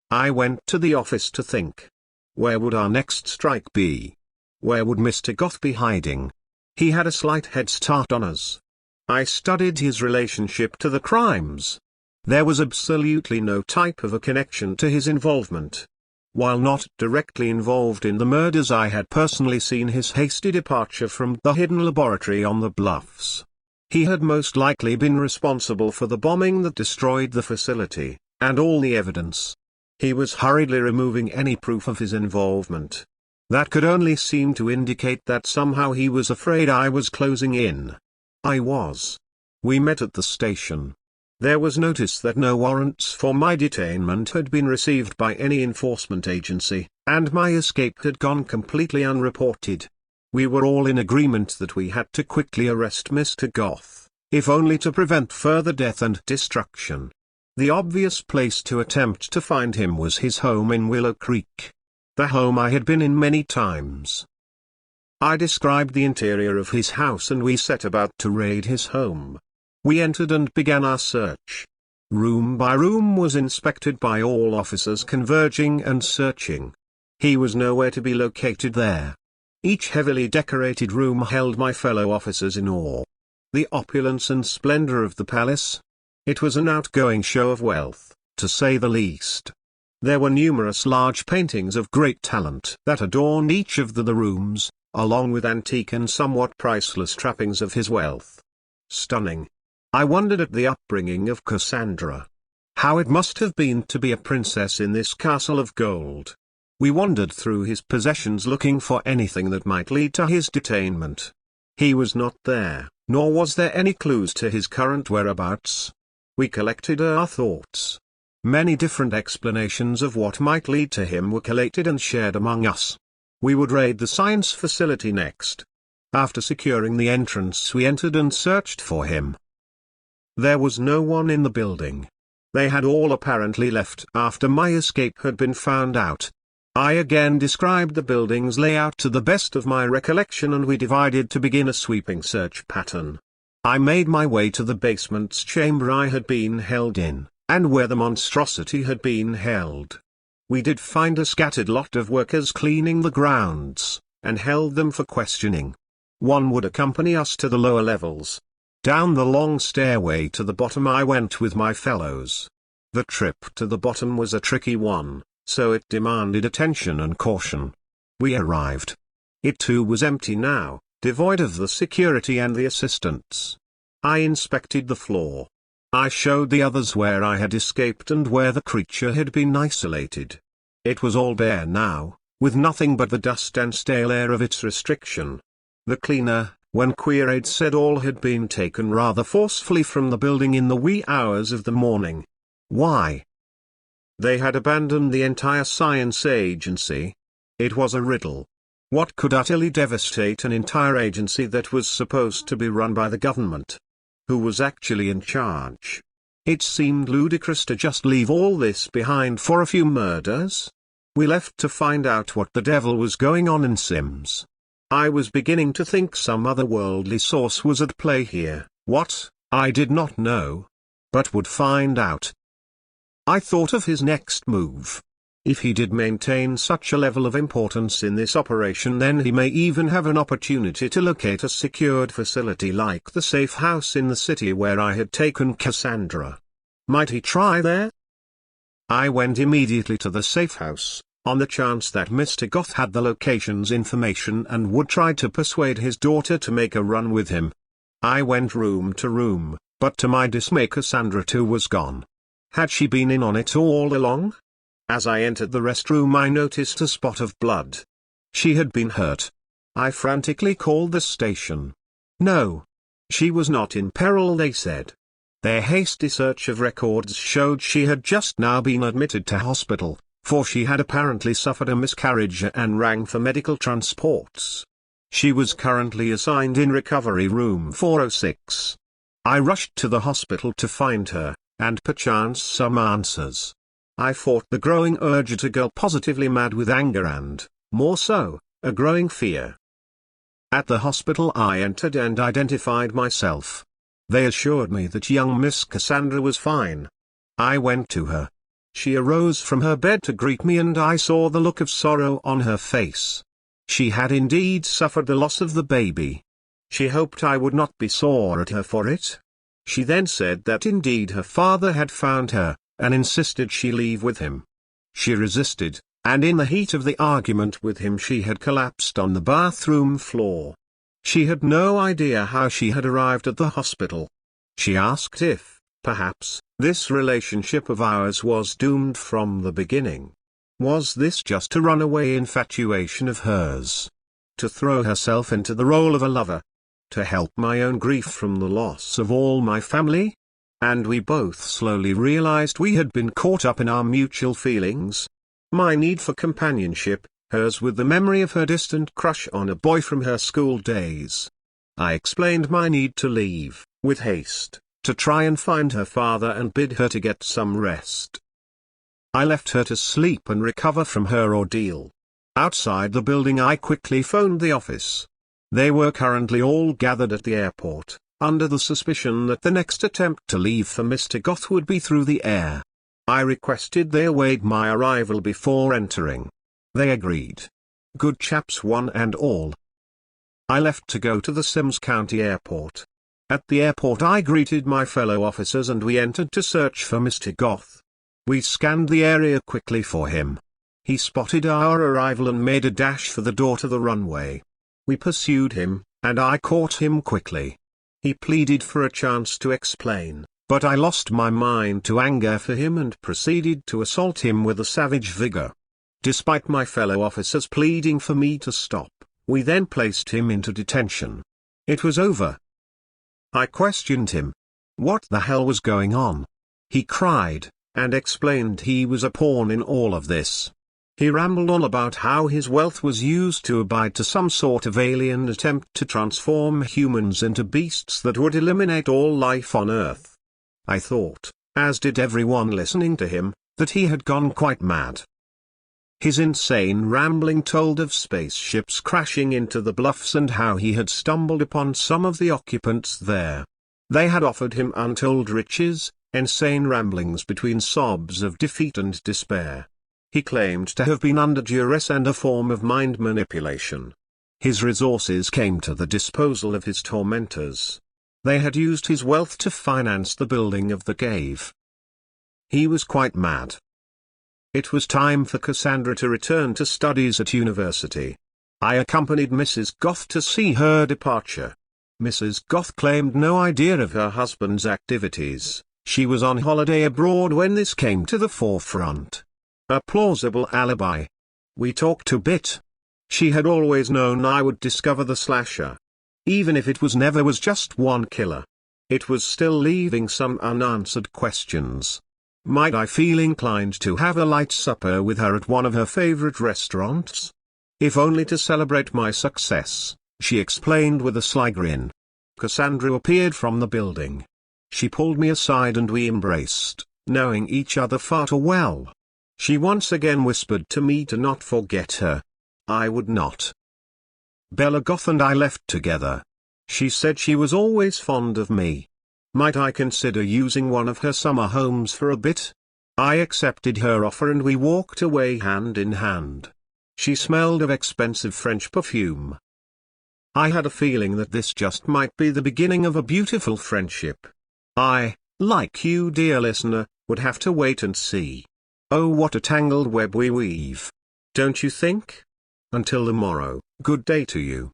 I went to the office to think. Where would our next strike be? Where would Mr. Goth be hiding? He had a slight head start on us. I studied his relationship to the crimes. There was absolutely no type of a connection to his involvement. While not directly involved in the murders, I had personally seen his hasty departure from the hidden laboratory on the bluffs. He had most likely been responsible for the bombing that destroyed the facility, and all the evidence. He was hurriedly removing any proof of his involvement. That could only seem to indicate that somehow he was afraid I was closing in. I was. We met at the station. There was notice that no warrants for my detainment had been received by any enforcement agency, and my escape had gone completely unreported. We were all in agreement that we had to quickly arrest Mr. Goth, if only to prevent further death and destruction. The obvious place to attempt to find him was his home in Willow Creek. The home I had been in many times. I described the interior of his house and we set about to raid his home. We entered and began our search. Room by room was inspected by all officers converging and searching. He was nowhere to be located there. Each heavily decorated room held my fellow officers in awe. The opulence and splendor of the palace. It was an outgoing show of wealth, to say the least. There were numerous large paintings of great talent that adorned each of the rooms, along with antique and somewhat priceless trappings of his wealth. Stunning. I wondered at the upbringing of Cassandra. How it must have been to be a princess in this castle of gold. We wandered through his possessions looking for anything that might lead to his detainment. He was not there, nor was there any clues to his current whereabouts. We collected our thoughts. Many different explanations of what might lead to him were collated and shared among us. We would raid the science facility next. After securing the entrance, we entered and searched for him. There was no one in the building. They had all apparently left after my escape had been found out. I again described the building's layout to the best of my recollection and we divided to begin a sweeping search pattern. I made my way to the basement's chamber I had been held in, and where the monstrosity had been held. We did find a scattered lot of workers cleaning the grounds, and held them for questioning. One would accompany us to the lower levels. Down the long stairway to the bottom I went with my fellows. The trip to the bottom was a tricky one, so it demanded attention and caution. We arrived. It too was empty now, devoid of the security and the assistants. I inspected the floor. I showed the others where I had escaped and where the creature had been isolated. It was all bare now, with nothing but the dust and stale air of its restriction. The cleaner, when queried, said all had been taken rather forcefully from the building in the wee hours of the morning. Why? They had abandoned the entire science agency. It was a riddle. What could utterly devastate an entire agency that was supposed to be run by the government? Who was actually in charge? It seemed ludicrous to just leave all this behind for a few murders. We left to find out what the devil was going on in Sims. I was beginning to think some otherworldly source was at play here. What, I did not know. But would find out. I thought of his next move. If he did maintain such a level of importance in this operation, then he may even have an opportunity to locate a secured facility like the safe house in the city where I had taken Cassandra. Might he try there? I went immediately to the safe house, on the chance that Mr. Goth had the location's information and would try to persuade his daughter to make a run with him. I went room to room, but to my dismay Cassandra too was gone. Had she been in on it all along? As I entered the restroom I noticed a spot of blood. She had been hurt. I frantically called the station. No. She was not in peril, they said. Their hasty search of records showed she had just now been admitted to hospital, for she had apparently suffered a miscarriage and rang for medical transports. She was currently assigned in recovery room 406. I rushed to the hospital to find her, and perchance some answers. I fought the growing urge to go positively mad with anger and, more so, a growing fear. At the hospital I entered and identified myself. They assured me that young Miss Cassandra was fine. I went to her. She arose from her bed to greet me and I saw the look of sorrow on her face. She had indeed suffered the loss of the baby. She hoped I would not be sore at her for it. She then said that indeed her father had found her, and insisted she leave with him. She resisted, and in the heat of the argument with him she had collapsed on the bathroom floor. She had no idea how she had arrived at the hospital. She asked if, perhaps, this relationship of ours was doomed from the beginning. Was this just a runaway infatuation of hers? To throw herself into the role of a lover? To help my own grief from the loss of all my family? And we both slowly realized we had been caught up in our mutual feelings. My need for companionship, hers with the memory of her distant crush on a boy from her school days. I explained my need to leave, with haste, to try and find her father and bid her to get some rest. I left her to sleep and recover from her ordeal. Outside the building I quickly phoned the office. They were currently all gathered at the airport, under the suspicion that the next attempt to leave for Mr. Goth would be through the air. I requested they await my arrival before entering. They agreed. Good chaps one and all. I left to go to the Sims County Airport. At the airport I greeted my fellow officers and we entered to search for Mr. Goth. We scanned the area quickly for him. He spotted our arrival and made a dash for the door to the runway. We pursued him, and I caught him quickly. He pleaded for a chance to explain, but I lost my mind to anger for him and proceeded to assault him with a savage vigor. Despite my fellow officers pleading for me to stop, we then placed him into detention. It was over. I questioned him. What the hell was going on? He cried, and explained he was a pawn in all of this. He rambled on about how his wealth was used to abide to some sort of alien attempt to transform humans into beasts that would eliminate all life on Earth. I thought, as did everyone listening to him, that he had gone quite mad. His insane rambling told of spaceships crashing into the bluffs and how he had stumbled upon some of the occupants there. They had offered him untold riches, insane ramblings between sobs of defeat and despair. He claimed to have been under duress and a form of mind manipulation. His resources came to the disposal of his tormentors. They had used his wealth to finance the building of the cave. He was quite mad. It was time for Cassandra to return to studies at university. I accompanied Mrs. Goth to see her departure. Mrs. Goth claimed no idea of her husband's activities. She was on holiday abroad when this came to the forefront. A plausible alibi. We talked a bit. She had always known I would discover the slasher. Even if it was just one killer. It was still leaving some unanswered questions. Might I feel inclined to have a light supper with her at one of her favorite restaurants? If only to celebrate my success, she explained with a sly grin. Cassandra appeared from the building. She pulled me aside and we embraced, knowing each other far too well. She once again whispered to me to not forget her. I would not. Bella Goth and I left together. She said she was always fond of me. Might I consider using one of her summer homes for a bit? I accepted her offer and we walked away hand in hand. She smelled of expensive French perfume. I had a feeling that this just might be the beginning of a beautiful friendship. I, like you dear listener, would have to wait and see. Oh, what a tangled web we weave. Don't you think? Until tomorrow, good day to you.